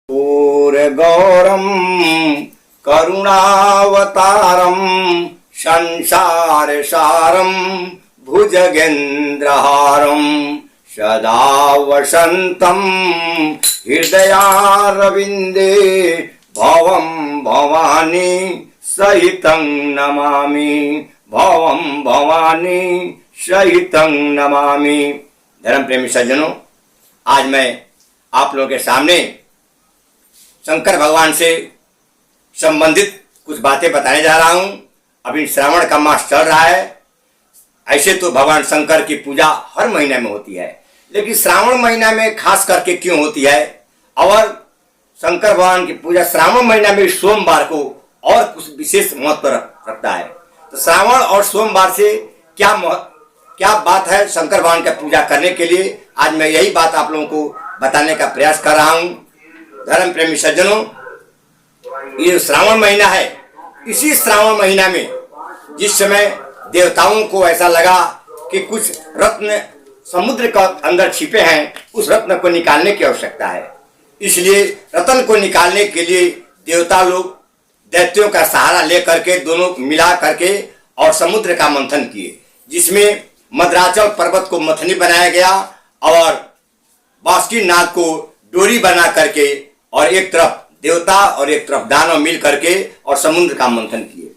पूर्गौरम करुणावतारम संसार सारम भुजगेन्द्रहारम सदा वसंतम हृदयारविंदे भवम भवानी सहितं नमामि। भवम भवानी सहितं नमामि। धर्म प्रेमी सज्जनों, आज मैं आप लोगों के सामने शंकर भगवान से संबंधित कुछ बातें बताने जा रहा हूं। अभी श्रावण का मास चल रहा है। ऐसे तो भगवान शंकर की पूजा हर महीने में होती है, लेकिन श्रावण महीना में खास करके क्यों होती है और शंकर भगवान की पूजा श्रावण महीना में सोमवार को और कुछ विशेष महत्व रखता है। तो श्रावण और सोमवार से क्या बात है शंकर भगवान का पूजा करने के लिए, आज मैं यही बात आप लोगों को बताने का प्रयास कर रहा हूं। धर्म प्रेमी सज्जनों, ये श्रावण महीना है, इसी श्रावण महीना में जिस समय देवताओं को ऐसा लगा कि कुछ रत्न समुद्र का अंदर छिपे हैं, उस रत्न को निकालने की आवश्यकता है। इसलिए रत्न को निकालने के लिए देवता लोग दैत्यों का सहारा लेकर के दोनों मिला करके और समुद्र का मंथन किए, जिसमें मद्राचल पर्वत को मथनी बनाया गया और बासुकी नाग को डोरी बना करके और एक तरफ देवता और एक तरफ दानव मिल करके और समुद्र का मंथन किए।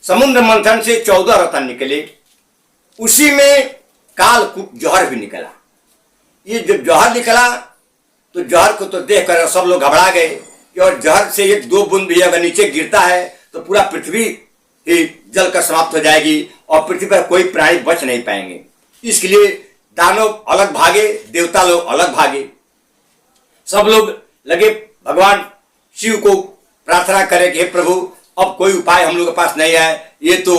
समुद्र मंथन से 14 रत्न निकले। उसी में कालकूट जौहर भी निकला। ये जब जौहर निकला तो जौहर को तो देखकर सब लोग घबरा गए कि और जौहर से एक दो बूंद भी अगर नीचे गिरता है तो पूरा पृथ्वी ही जल कर समाप्त हो जाएगी और पृथ्वी पर कोई प्राणी बच नहीं पाएंगे। इसके लिए दानव अलग भागे, देवता लोग अलग भागे। सब लोग लगे भगवान शिव को प्रार्थना करें कि हे प्रभु, अब कोई उपाय हम लोग के पास नहीं है। ये तो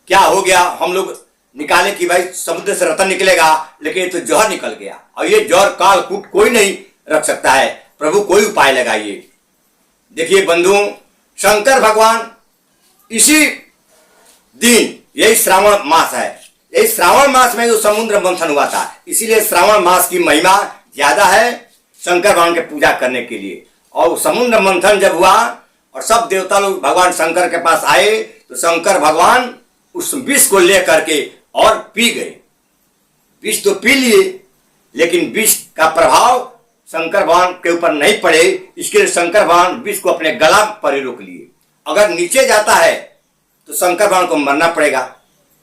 क्या हो गया, हम लोग निकाले कि भाई समुद्र से रत्न निकलेगा, लेकिन ये तो जौहर निकल गया और ये जौहर कालकूट कोई नहीं रख सकता है। प्रभु कोई उपाय लगाइए। देखिए बंधुओं, शंकर भगवान इसी दिन, यही श्रावण मास है, यही श्रावण मास में जो समुद्र मंथन हुआ था, इसीलिए श्रावण मास की महिमा ज्यादा है शंकर भगवान की पूजा करने के लिए। और समुद्र मंथन जब हुआ और सब देवता लोग भगवान शंकर के पास आए तो शंकर भगवान उस विष को लेकर के और पी गए। विष तो पी लिए, लेकिन विष का प्रभाव शंकर भगवान के ऊपर नहीं पड़े, इसके लिए शंकर भगवान विष को अपने गला पर ही रोक लिए। अगर नीचे जाता है तो शंकर भगवान को मरना पड़ेगा,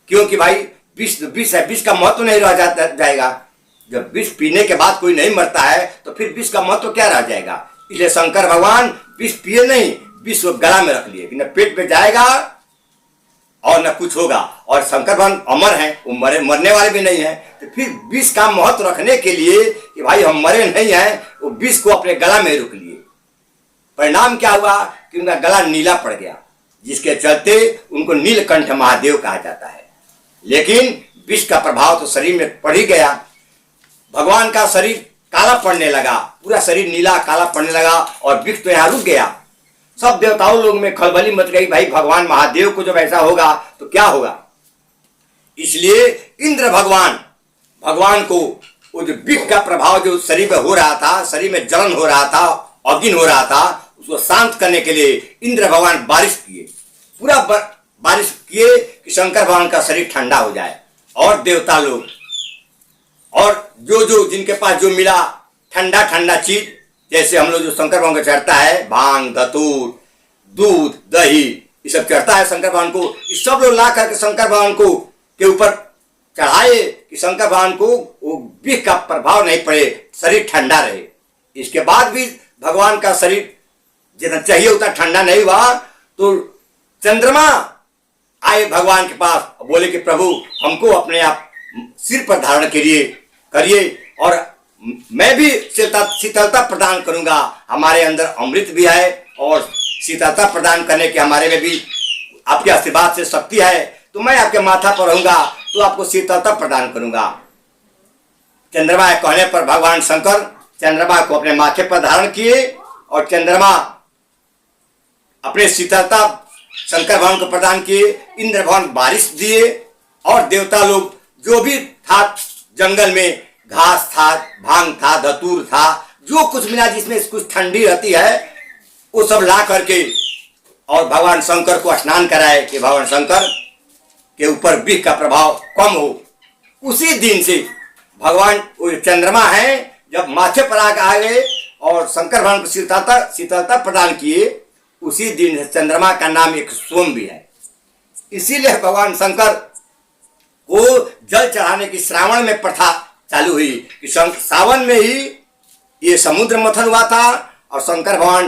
क्योंकि भाई विष विष है, विष का महत्व नहीं रह जाएगा। जब विष पीने के बाद कोई नहीं मरता है तो फिर विष का महत्व क्या रह जाएगा। इसलिए शंकर भगवान विष पिए नहीं, विष को गला में रख लिए, न पेट में जाएगा और न कुछ होगा। और शंकर भगवान अमर हैं, वो मरने वाले भी नहीं है। तो फिर विष का महत्व रखने के लिए कि भाई हम मरे नहीं हैं, वो विष को अपने गला में रोक लिए। परिणाम क्या हुआ कि उनका गला नीला पड़ गया, जिसके चलते उनको नीलकंठ महादेव कहा जाता है। लेकिन विष का प्रभाव तो शरीर में पड़ ही गया। भगवान का शरीर काला पड़ने लगा, पूरा शरीर नीला काला पड़ने लगा और विष तो यहाँ रुक गया। सब देवताओं लोग में खलबली मच गई, भाई भगवान महादेव को जब ऐसा होगा तो क्या होगा। इसलिए इंद्र भगवान को वो जो विष का प्रभाव जो शरीर में हो रहा था, शरीर में जलन हो रहा था, अग्नि हो रहा था, उसको शांत करने के लिए इंद्र भगवान बारिश किए, पूरा बारिश किए कि शंकर भगवान का शरीर ठंडा हो जाए। और देवता लोग और जो जिनके पास जो मिला ठंडा ठंडा चीज, जैसे हम लोग जो शंकर भगवान को चढ़ता है, भांग, धतूर, दूध, दही, ये सब चढ़ता है शंकर भगवान को। इस सब लोग ला करके शंकर भगवान को के ऊपर चढ़ाए कि शंकर भगवान को वो विष का प्रभाव नहीं पड़े, शरीर ठंडा रहे। इसके बाद भी भगवान का शरीर जितना चाहिए उतना ठंडा नहीं हुआ तो चंद्रमा आए भगवान के पास, बोले कि प्रभु हमको अपने आप सिर पर धारण के लिए करिए और मैं भी शीतलता प्रदान करूंगा। हमारे अंदर अमृत भी है और शीतलता प्रदान करने के हमारे में भी आपके आशीर्वाद से शक्ति है, तो मैं आपके माथा पर रहूंगा तो आपको शीतलता प्रदान करूंगा। चंद्रमा के कहने पर भगवान शंकर चंद्रमा को अपने माथे पर धारण किए और चंद्रमा अपने शीतलता शंकर भगवान को प्रदान किए। इंद्र भगवान बारिश दिए और देवता लोग जो भी था जंगल में, घास था, भांग था, धतूर था, जो कुछ मिला जिसमें कुछ ठंडी रहती है वो सब ला करके और भगवान शंकर को स्नान कराए कि भगवान शंकर के ऊपर विष का प्रभाव कम हो। उसी दिन से भगवान वो चंद्रमा है जब माथे पर आ गए और शंकर भगवान को शीतलता प्रदान किए, उसी दिन चंद्रमा का नाम एक सोम भी है। इसीलिए भगवान शंकर को जल चढ़ाने की श्रावण में प्रथा चालू हुई कि सावन में ही ये समुद्र मंथन हुआ था और शंकर भगवान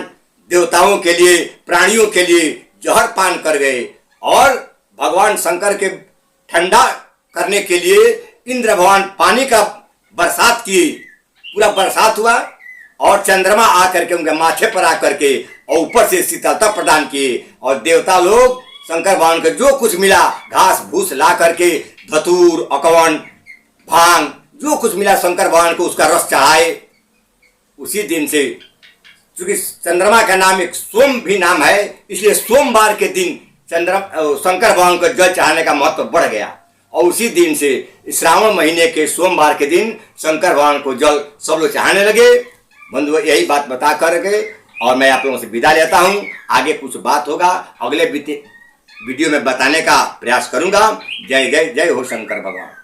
देवताओं के लिए प्राणियों के लिए जहर पान कर गए और भगवान शंकर के ठंडा करने के लिए इंद्र भगवान पानी का बरसात किए, पूरा बरसात हुआ और चंद्रमा आकर के उनके माथे पर आकर के और ऊपर से शीतलता प्रदान किए और देवता लोग शंकर भगवान को जो कुछ मिला घास भूस ला करके धतूर अकवन भांग जो कुछ मिला शंकर भगवान को उसका रस चढ़ाए। उसी दिन से क्योंकि चंद्रमा का नाम एक सोम भी नाम है, इसलिए सोमवार के दिन शंकर भगवान को जल चढ़ाने का महत्व बढ़ गया और उसी दिन से श्रावण महीने के सोमवार के दिन शंकर भगवान को जल सब लोग चढ़ाने लगे। बंधु यही बात बता करके और मैं आप लोगों से विदा लेता हूँ। आगे कुछ बात होगा अगले वीडियो में बताने का प्रयास करूंगा। जय जय जय हो शंकर भगवान।